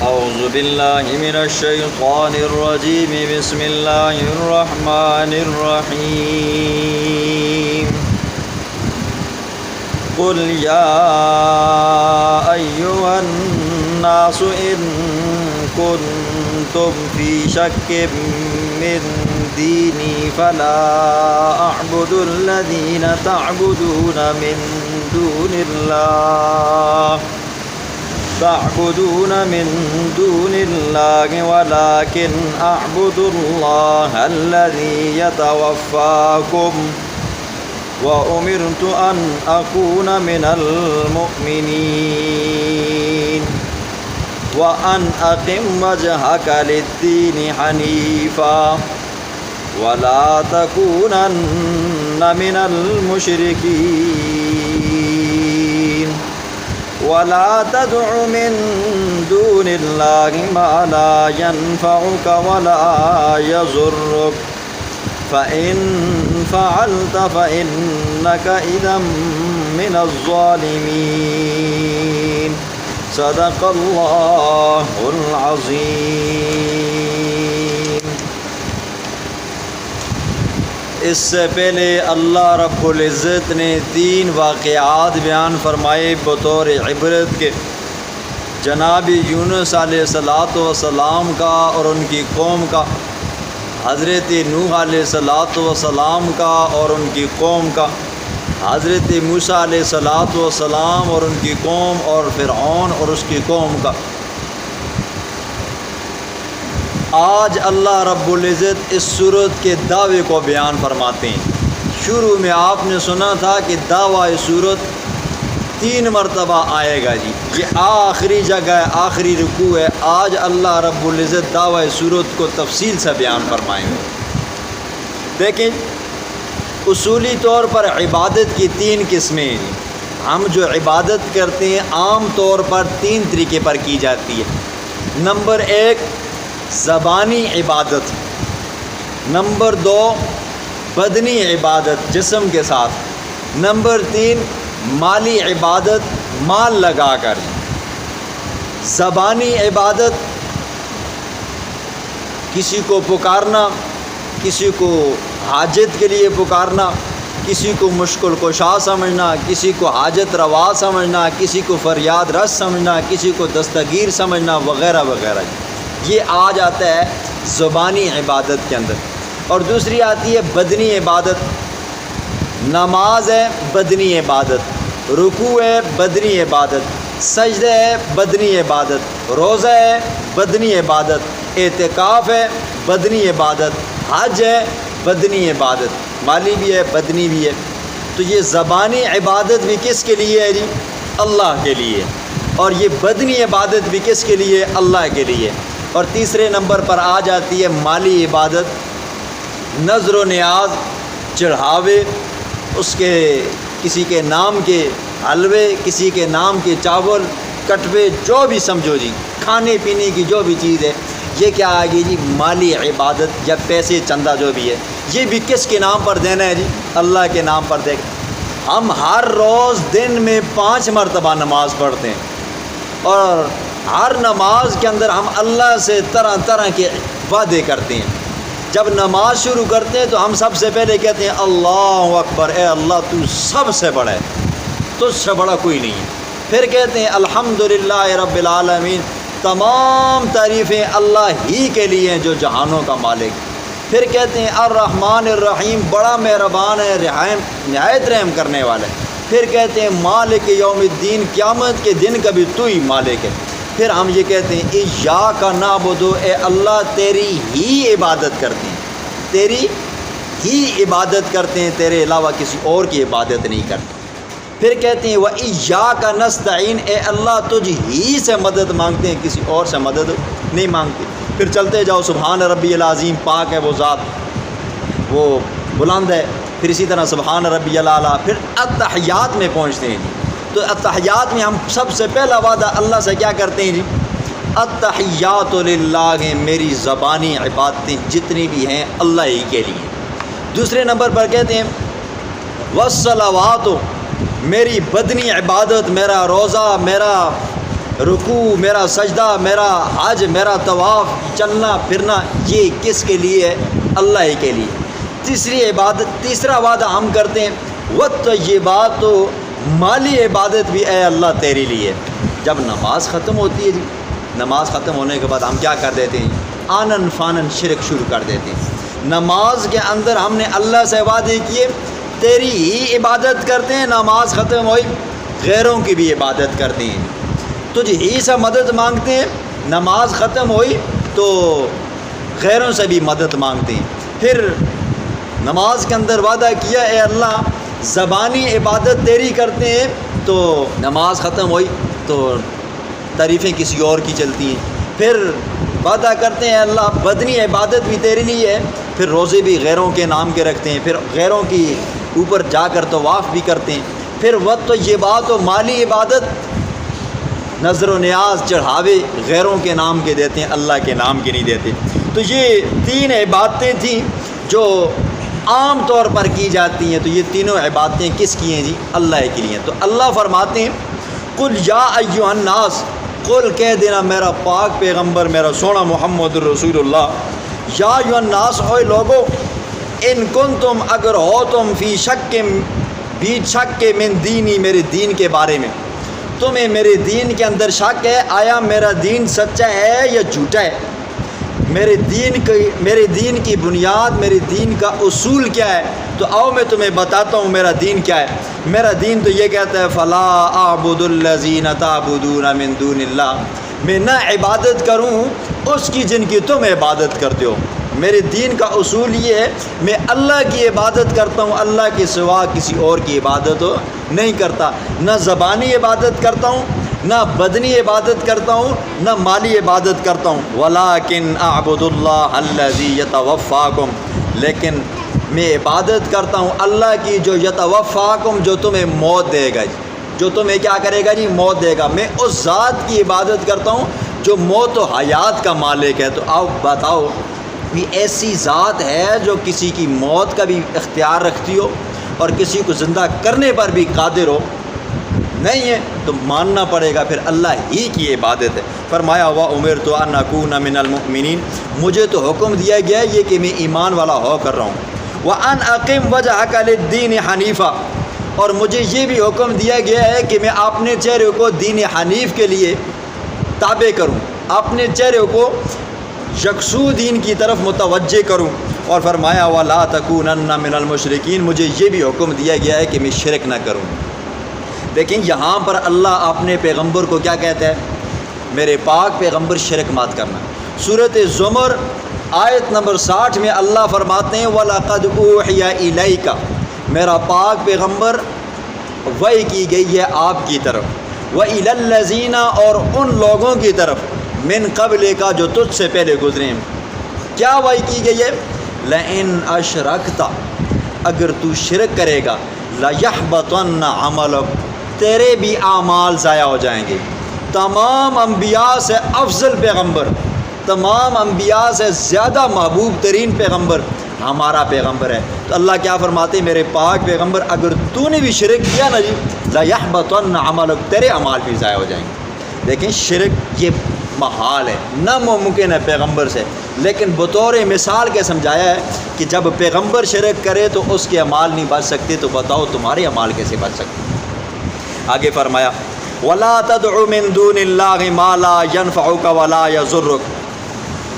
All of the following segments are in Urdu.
أعوذ بالله من الشيطان الرجيم بسم الله الرحمن الرحيم قل يا أيها الناس إن كنتم في شك من ديني فلا أعبد الذين تعبدون من دون الله ولكن أعبد الله الذي يتوفاكم وأمرت أن أكون من المؤمنين وأن أقم وجهك للدين حنيفا ولا تكونن من المشركين ولا تدع من دون الله ما لا ينفعك ولا يضرك فإن فعلت فإنك إذا من الظالمين صدق اللہ العظیم۔ اس سے پہلے اللہ رب العزت نے 3 واقعات بیان فرمائے بطور عبرت کے، جناب یونس علیہ السلام کا اور ان کی قوم کا، حضرت نوح علیہ السلام کا اور ان کی قوم کا، حضرت موسیٰ علیہ السلام اور ان کی قوم، اور فرعون اور اس کی قوم کا۔ آج اللہ رب العزت اس صورت کے دعوے کو بیان فرماتے ہیں۔ شروع میں آپ نے سنا تھا کہ دعویٰ صورت 3 مرتبہ آئے گا جی، یہ آخری جگہ ہے، آخری رکوع ہے۔ آج اللہ رب العزت دعویٰ صورت کو تفصیل سے بیان فرمائیں گے۔ دیکھیں، اصولی طور پر عبادت کی 3 قسمیں ہیں۔ ہم جو عبادت کرتے ہیں عام طور پر 3 طریقے پر کی جاتی ہے۔ نمبر 1 زبانی عبادت، نمبر 2 بدنی عبادت جسم کے ساتھ، نمبر 3 مالی عبادت مال لگا کر۔ زبانی عبادت کسی کو پکارنا، کسی کو حاجت کے لیے پکارنا، کسی کو مشکل کشا سمجھنا، کسی کو حاجت روا سمجھنا، کسی کو فریاد رس سمجھنا، کسی کو دستگیر سمجھنا وغیرہ وغیرہ، یہ آ جاتا ہے زبانی عبادت کے اندر۔ اور دوسری آتی ہے بدنی عبادت، نماز ہے بدنی عبادت، رکوع ہے بدنی عبادت، سجدہ ہے بدنی عبادت، روزہ ہے بدنی عبادت، اعتکاف ہے بدنی عبادت، حج ہے بدنی عبادت، مالی بھی ہے بدنی بھی ہے۔ تو یہ زبانی عبادت بھی کس کے لیے ہے جی؟ اللہ کے لیے۔ اور یہ بدنی عبادت بھی کس کے لیے؟ اللہ کے لیے۔ اور تیسرے نمبر پر آ جاتی ہے مالی عبادت، نذر و نیاز، چڑھاوے، اس کے کسی کے نام کے حلوے، کسی کے نام کے چاول، کٹوے، جو بھی سمجھو جی، کھانے پینے کی جو بھی چیز ہے، یہ کیا آ گئی جی؟ مالی عبادت یا پیسے چندہ جو بھی ہے، یہ بھی کس کے نام پر دینا ہے جی؟ اللہ کے نام پر دے۔ ہم ہر روز دن میں 5 مرتبہ نماز پڑھتے ہیں، اور ہر نماز کے اندر ہم اللہ سے طرح طرح کے وعدے کرتے ہیں۔ جب نماز شروع کرتے ہیں تو ہم سب سے پہلے کہتے ہیں اللہ اکبر، اے اللہ تو سب سے بڑا ہے، تجھ سے بڑا کوئی نہیں ہے۔ پھر کہتے ہیں الحمدللہ رب العالمین، تمام تعریفیں اللہ ہی کے لیے ہیں جو جہانوں کا مالک۔ پھر کہتے ہیں الرحمن الرحیم، بڑا مہربان ہے، نہایت رحم کرنے والا ہے۔ پھر کہتے ہیں مالک یوم الدین، قیامت کے دن کا بھی تو ہی مالک ہے۔ پھر ہم یہ کہتے ہیں ایاک نعبد، اے اللہ تیری ہی عبادت کرتے ہیں، تیری ہی عبادت کرتے ہیں، تیرے علاوہ کسی اور کی عبادت نہیں کرتے۔ پھر کہتے ہیں وَإِيَّاكَ نَسْتَعِينُ، اے اللہ تجھ ہی سے مدد مانگتے ہیں، کسی اور سے مدد نہیں مانگتے۔ پھر چلتے جاؤ سبحان ربی العظیم، پاک ہے وہ ذات، وہ بلند ہے۔ پھر اسی طرح سبحان ربی الاعلیٰ۔ پھر التحیات میں پہنچتے ہیں۔ تو التحیات میں ہم سب سے پہلا وعدہ اللہ سے کیا کرتے ہیں جی؟ التحیات للہ، میری زبانی عبادتیں جتنی بھی ہیں اللہ ہی کے لیے۔ دوسرے نمبر پر کہتے ہیں والصلوات، میری بدنی عبادت، میرا روزہ، میرا رکوع، میرا سجدہ، میرا حج، میرا طواف، چلنا پھرنا، یہ کس کے لیے ہے؟ اللہ ہی کے لیے۔ تیسرا وعدہ ہم کرتے ہیں والطیبات، تو مالی عبادت بھی اے اللہ تیرے لیے۔ جب نماز ختم ہوتی ہے جی، نماز ختم ہونے کے بعد ہم کیا کر دیتے ہیں؟ آنن فانن شرک شروع کر دیتے ہیں۔ نماز کے اندر ہم نے اللہ سے وعدے کیے تیری ہی عبادت کرتے ہیں، نماز ختم ہوئی غیروں کی بھی عبادت کرتے ہیں، تجھ ہی سے مدد مانگتے ہیں، نماز ختم ہوئی تو غیروں سے بھی مدد مانگتے ہیں۔ پھر نماز کے اندر وعدہ کیا اے اللہ زبانی عبادت تیری کرتے ہیں، تو نماز ختم ہوئی تو تعریفیں کسی اور کی چلتی ہیں۔ پھر وعدہ کرتے ہیں اللہ بدنی عبادت بھی تیرے لیے ہے، پھر روزے بھی غیروں کے نام کے رکھتے ہیں، پھر غیروں کی اوپر جا کر طواف بھی کرتے ہیں۔ پھر وقت یہ بات و مالی عبادت، نظر و نیاز چڑھاوے غیروں کے نام کے دیتے ہیں، اللہ کے نام کے نہیں دیتے۔ تو یہ 3 عبادتیں تھیں جو عام طور پر کی جاتی ہیں۔ تو یہ تینوں عبادتیں کس کی ہیں جی؟ اللہ کے لیے۔ تو اللہ فرماتے ہیں قل یا ایھا الناس، قل کہہ دینا میرا پاک پیغمبر، میرا سونا محمد الرسول اللہ، یا ایھا الناس، اے لوگو، ان کنتم، اگر ہو تم، فی شک، بھی شک کے، من دینی، میرے دین کے بارے میں، تمہیں میرے دین کے اندر شک ہے، آیا میرا دین سچا ہے یا جھوٹا ہے؟ میرے دین کی بنیاد، میرے دین کا اصول کیا ہے؟ تو آؤ میں تمہیں بتاتا ہوں میرا دین کیا ہے۔ میرا دین تو یہ کہتا ہے فلا اعبد الذین تعبدون من دون اللہ، میں نہ عبادت کروں اس کی جن کی تم عبادت کرتے ہو۔ میرے دین کا اصول یہ ہے میں اللہ کی عبادت کرتا ہوں، اللہ کے سوا کسی اور کی عبادت نہیں کرتا، نہ زبانی عبادت کرتا ہوں، نہ بدنی عبادت کرتا ہوں، نہ مالی عبادت کرتا ہوں۔ وَلَٰكِنْ أَعْبُدُ اللَّهَ الَّذِي يَتَوَفَّاكُمْ، لیکن میں عبادت کرتا ہوں اللہ کی جو یتوفاکم، جو تمہیں موت دے گا، جو تمہیں کیا کرے گا جی؟ موت دے گا۔ میں اس ذات کی عبادت کرتا ہوں جو موت و حیات کا مالک ہے۔ تو آپ بتاؤ یہ ایسی ذات ہے جو کسی کی موت کا بھی اختیار رکھتی ہو اور کسی کو زندہ کرنے پر بھی قادر ہو؟ نہیں ہے، تو ماننا پڑے گا پھر اللہ ہی کی عبادت ہے۔ فرمایا وَأُمِرْتُ أَنْ أَكُونَ مِنَ الْمُؤْمِنِينَ، مجھے تو حکم دیا گیا ہے یہ کہ میں ایمان والا ہو کر رہا ہوں۔ وَأَنْ أَقِمْ وَجْهَكَ لِلدِّينِ حَنِيفًا، اور مجھے یہ بھی حکم دیا گیا ہے کہ میں اپنے چہرے کو دین حنیف کے لیے تابع کروں، اپنے چہرے کو یکسو دین کی طرف متوجہ کروں۔ اور فرمایا وَلَا تَكُونَنَّ مِنَ الْمُشْرِكِينَ، مجھے یہ بھی حکم دیا گیا ہے کہ میں شرک نہ کروں۔ لیکن یہاں پر اللہ اپنے پیغمبر کو کیا کہتا ہے؟ میرے پاک پیغمبر شرک مت کرنا۔ سورۃ زمر آیت نمبر 60 میں اللہ فرماتے ہیں وَلَقَدْ أُوحِيَ إِلَيْكَ، میرا پاک پیغمبر وحی کی گئی ہے آپ کی طرف، وَإِلَى الَّذِينَ، اور ان لوگوں کی طرف، من قبل کا جو تجھ سے پہلے گزرے ہیں۔ کیا وحی کی گئی ہے؟ لَإِنْ أَشْرَكْتَ، اگر تو شرک کرے گا، لَيَحْبَطَنَّ عَمَلُكَ، تیرے بھی اعمال ضائع ہو جائیں گے۔ تمام انبیاء سے افضل پیغمبر، تمام انبیاء سے زیادہ محبوب ترین پیغمبر ہمارا پیغمبر ہے۔ تو اللہ کیا فرماتے ہیں میرے پاک پیغمبر اگر تو نے بھی شرک کیا نا جی، لَيَحْبَطَنَّ عَمَلُكَ، تیرے اعمال بھی ضائع ہو جائیں گے۔ لیکن شرک یہ محال ہے، ناممکن ہے پیغمبر سے، لیکن بطور مثال کے سمجھایا ہے کہ جب پیغمبر شرک کرے تو اس کے اعمال نہیں بچ سکتے، تو بتاؤ تمہارے اعمال کیسے بچ سکتے؟ آگے فرمایا وَلَا تَدْعُ مِن دُونِ اللَّهِ مَا لَا يَنفَعُكَ وَلَا يَضُرُّكَ،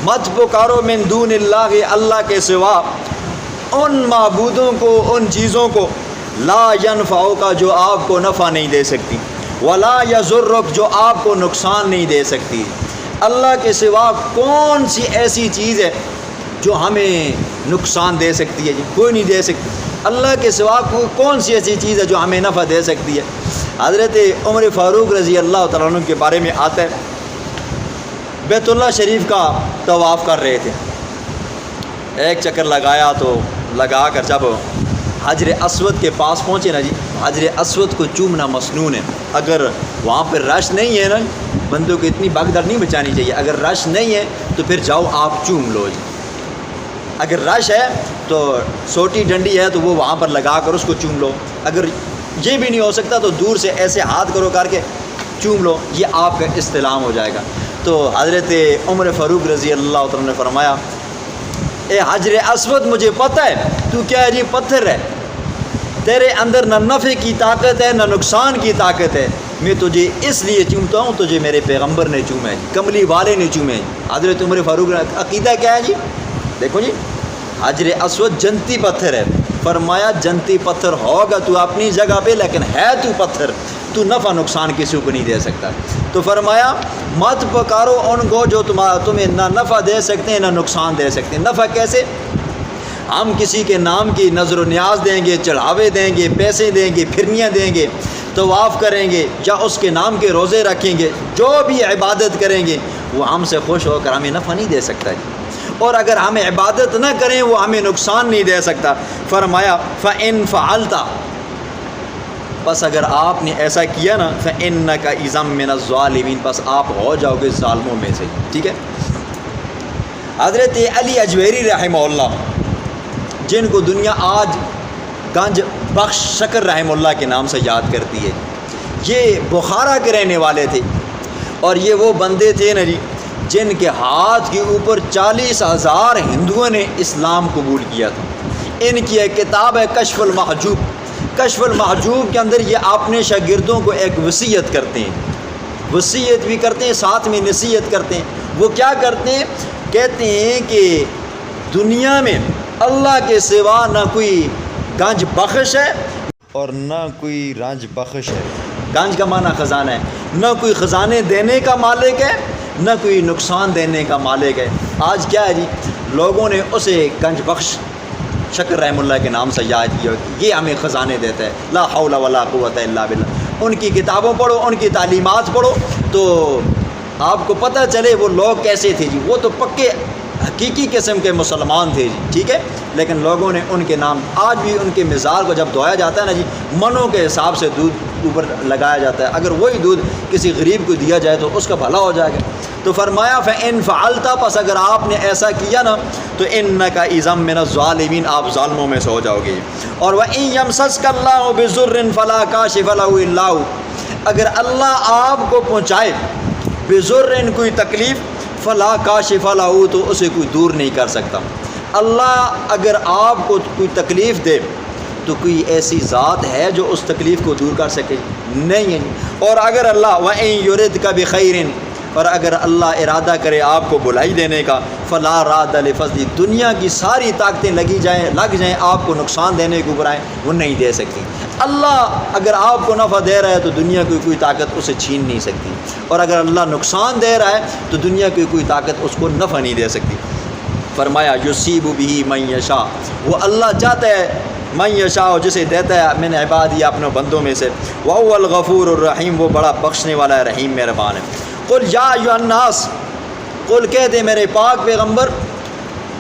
مت پکارو من دون اللہ، اللہ کے سوا ان معبودوں کو، ان چیزوں کو، لا ينفعُكَ، جو آپ کو نفع نہیں دے سکتی، ولا يضرُّكَ، جو آپ کو نقصان نہیں دے سکتی۔ اللہ کے سوا کون سی ایسی چیز ہے جو ہمیں نقصان دے سکتی ہے؟ جی کوئی نہیں دے سکتی۔ اللہ کے سوا کون سی ایسی چیز ہے جو ہمیں نفع دے سکتی ہے؟ حضرت عمر فاروق رضی اللہ تعالیٰ عنہ کے بارے میں آتا ہے، بیت اللہ شریف کا طواف کر رہے تھے، ایک چکر لگایا، تو لگا کر جب حجر اسود کے پاس پہنچے نا جی، حجر اسود کو چومنا مسنون ہے۔ اگر وہاں پہ رش نہیں ہے نا، بندوں کو اتنی بھگدڑ نہیں مچانی چاہیے، اگر رش نہیں ہے تو پھر جاؤ آپ چوم لو جی۔ اگر رش ہے تو سوٹی ڈنڈی ہے تو وہ وہاں پر لگا کر اس کو چوم لو، اگر یہ بھی نہیں ہو سکتا تو دور سے ایسے ہاتھ کرو کر کے چوم لو، یہ آپ کا استلام ہو جائے گا۔ تو حضرت عمر فاروق رضی اللہ تعالیٰ نے فرمایا اے حجر اسود مجھے پتہ ہے تو کیا یہ پتھر ہے، تیرے اندر نہ نفع کی طاقت ہے نہ نقصان کی طاقت ہے، میں تجھے اس لیے چومتا ہوں تجھے میرے پیغمبر نے چوما ہے، کملی والے نے چومے ہیں۔ حضرت عمر فاروق عقیدہ کیا ہے جی؟ دیکھو جی، حجر اسود جنتی پتھر ہے، فرمایا جنتی پتھر ہوگا تو اپنی جگہ پہ، لیکن ہے تو پتھر، تو نفع نقصان کسی کو نہیں دے سکتا۔ تو فرمایا مت پکارو ان کو جو تمہیں نہ نفع دے سکتے ہیں نہ نقصان دے سکتے ہیں۔ نفع کیسے؟ ہم کسی کے نام کی نظر و نیاز دیں گے، چڑھاوے دیں گے، پیسے دیں گے، پھرنیاں دیں گے، طواف کریں گے یا اس کے نام کے روزے رکھیں گے، جو بھی عبادت کریں گے وہ ہم سے خوش ہو کر ہمیں نفع نہیں دے سکتا جی، اور اگر ہمیں عبادت نہ کریں وہ ہمیں نقصان نہیں دے سکتا۔ فرمایا فَإِن فَعَلْتَ، بس اگر آپ نے ایسا کیا نا فَإِنَّكَ إِذًا مِّنَ الظَّالِمِينَ، بس آپ ہو جاؤ گے ظالموں میں سے، ٹھیک ہے۔ حضرت علی اجویری رحمہ اللہ، جن کو دنیا آج گنج بخش شکر رحمہ اللہ کے نام سے یاد کرتی ہے، یہ بخارا کے رہنے والے تھے، اور یہ وہ بندے تھے نا جی جن کے ہاتھ کے اوپر 40,000 ہندوؤں نے اسلام قبول کیا تھا۔ ان کی ایک کتاب ہے کشف المحجوب، کشف المحجوب کے اندر یہ اپنے شاگردوں کو ایک وصیت کرتے ہیں، وصیت بھی کرتے ہیں ساتھ میں نصیحت کرتے ہیں۔ وہ کیا کرتے ہیں؟ کہتے ہیں کہ دنیا میں اللہ کے سوا نہ کوئی گنج بخش ہے اور نہ کوئی رنج بخش ہے۔ گنج کا معنی خزانہ ہے، نہ کوئی خزانے دینے کا مالک ہے نہ کوئی نقصان دینے کا مالک ہے۔ آج کیا ہے جی، لوگوں نے اسے گنج بخش شکر رحمہ اللہ کے نام سے یاد کیا، یہ ہمیں خزانے دیتا ہے، لا حول ولا قوت الا باللہ۔ ان کی کتابوں پڑھو، ان کی تعلیمات پڑھو تو آپ کو پتہ چلے وہ لوگ کیسے تھے جی۔ وہ تو پکے حقیقی قسم کے مسلمان تھے جی، ٹھیک ہے، لیکن لوگوں نے ان کے نام، آج بھی ان کے مزار کو جب دھویا جاتا ہے نا جی، منوں کے حساب سے دودھ اوپر لگایا جاتا ہے، اگر وہی دودھ کسی غریب کو دیا جائے تو اس کا بھلا ہو جائے گا۔ تو فرمایا فَإِن فَعَلْتَ، پس اگر آپ نے ایسا کیا نا تو إِنَّكَ إِذًا مِّنَ الظَّالِمِينَ، آپ ظالموں میں سے ہو جاؤ گے۔ اور وَإِن يَمْسَسْكَ اللَّهُ بِضُرٍّ فَلَا كَاشِفَ لَهُ إِلَّا هُوَ، اگر اللہ آپ کو پہنچائے بضر کوئی تکلیف، فلا کاشف لہ، تو اسے کوئی دور نہیں کر سکتا۔ اللہ اگر آپ کو کوئی تکلیف دے تو کوئی ایسی ذات ہے جو اس تکلیف کو دور کر سکے؟ نہیں ہے۔ اور اگر اللہ وَإِن يُرِدْكَ بِخَيْرٍ، اور اگر اللہ ارادہ کرے آپ کو بھلائی دینے کا، فلا راد لفضل، دنیا کی ساری طاقتیں لگ جائیں آپ کو نقصان دینے کے اوپر آئیں، وہ نہیں دے سکتی۔ اللہ اگر آپ کو نفع دے رہا ہے تو دنیا کی کوئی طاقت اسے چھین نہیں سکتی، اور اگر اللہ نقصان دے رہا ہے تو دنیا کی کوئی طاقت اس کو نفع نہیں دے سکتی۔ فرمایا یصیب بہ من یشاء، وہ اللہ چاہتا ہے من یشاء، جسے دیتا ہے من عبادی، اپنے بندوں میں سے، وهو الغفور الرحیم، وہ بڑا بخشنے والا ہے، رحیم مہربان ہے۔ قل یا ایھا الناس، قل کہہ دے میرے پاک پیغمبر،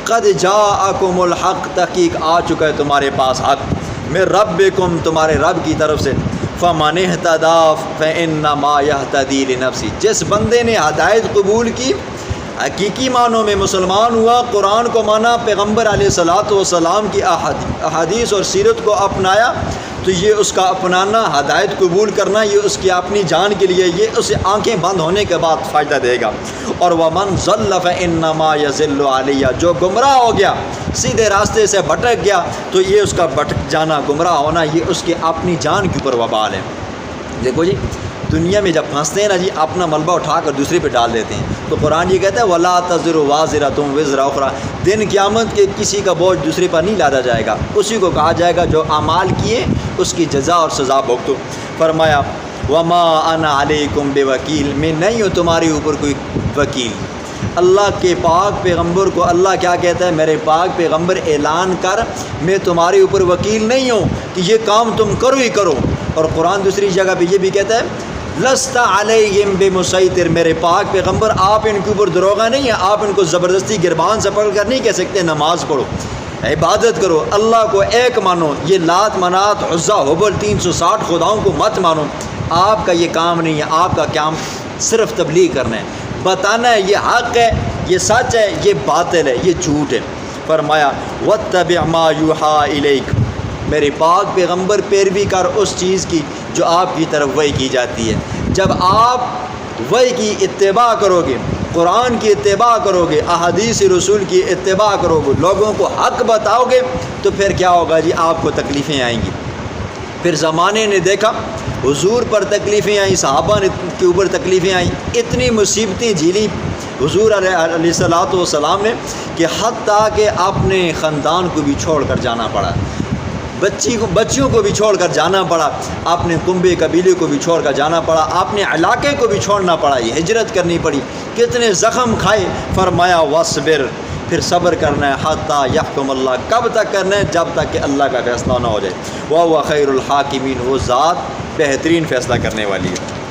قد جاءکم الحق، تحقیق آ چکا ہے تمہارے پاس حق، من ربکم، تمہارے رب کی طرف سے، فمن اہتدی فانما یہتدی لنفسہ، جس بندے نے ہدایت قبول کی، حقیقی معنوں میں مسلمان ہوا، قرآن کو مانا، پیغمبر علیہ الصلاۃ والسلام کی احادیث اور سیرت کو اپنایا، تو یہ اس کا اپنانا، ہدایت قبول کرنا، یہ اس کی اپنی جان کے لیے، یہ اسے آنکھیں بند ہونے کے بعد فائدہ دے گا۔ اور وَمَنْ ضَلَّ فَإِنَّمَا يَضِلُّ عَلَيَّ، جو گمراہ ہو گیا، سیدھے راستے سے بھٹک گیا، تو یہ اس کا بھٹک جانا، گمراہ ہونا، یہ اس کی اپنی جان کے اوپر وبال ہے۔ دیکھو جی، دنیا میں جب پھنستے ہیں نا جی، اپنا ملبہ اٹھا کر دوسرے پہ ڈال دیتے ہیں، تو قرآن یہ کہتا ہے وَلَا تَزِرُ وَازِرَةٌ وِزْرَ أُخْرَىٰ، دن قیامت کے کسی کا بوجھ دوسرے پر نہیں لادا جائے گا، اسی کو کہا جائے گا جو اعمال کیے اس کی جزا اور سزا بھگتو۔ فرمایا وَمَا أَنَا عَلَيْكُمْ بِوَكِيلٍ، میں نہیں ہوں تمہارے اوپر کوئی وکیل۔ اللہ کے پاک پیغمبر کو اللہ کیا کہتا ہے؟ میرے پاک پیغمبر اعلان کر، میں تمہارے اوپر وکیل نہیں ہوں کہ یہ کام تم کرو ہی کرو۔ اور قرآن دوسری جگہ پہ یہ بھی کہتا ہے لست علیہم بمسیطر، میرے پاک پیغمبر آپ ان کے اوپر دروغہ نہیں ہیں، آپ ان کو زبردستی گربان سے پکڑ کر نہیں کہہ سکتے نماز پڑھو، عبادت کرو، اللہ کو ایک مانو، یہ لات منات عزا حبل 360 خداؤں کو مت مانو۔ آپ کا یہ کام نہیں ہے، آپ کا کام صرف تبلیغ کرنا ہے، بتانا ہے یہ حق ہے، یہ سچ ہے، یہ باطل ہے، یہ جھوٹ ہے۔ فرمایا واتبع ما یوحیٰ الیک، میرے پاک پیغمبر پیروی کر اس چیز کی جو آپ کی طرف وحی کی جاتی ہے۔ جب آپ وحی کی اتباع کرو گے، قرآن کی اتباع کرو گے، احادیث رسول کی اتباع کرو گے، لوگوں کو حق بتاؤ گے، تو پھر کیا ہوگا جی؟ آپ کو تکلیفیں آئیں گی۔ پھر زمانے نے دیکھا حضور پر تکلیفیں آئیں، صحابہ کے اوپر تکلیفیں آئیں، اتنی مصیبتیں جھیلی حضور علیہ الصلوۃ والسلام نے کہ حتیٰ کہ اپنے خاندان کو بھی چھوڑ کر جانا پڑا، بچیوں کو بھی چھوڑ کر جانا پڑا، اپنے کنبے قبیلے کو بھی چھوڑ کر جانا پڑا، اپنے علاقے کو بھی چھوڑنا پڑا، یہ ہجرت کرنی پڑی، کتنے زخم کھائے۔ فرمایا وصبر، پھر صبر کرنا ہے، حتیٰ یحکم اللہ، کب تک کرنا ہے؟ جب تک کہ اللہ کا فیصلہ نہ ہو جائے۔ وَهُوَ خَيْرُ الْحَاكِمِينَ، وہ ذات بہترین فیصلہ کرنے والی ہے۔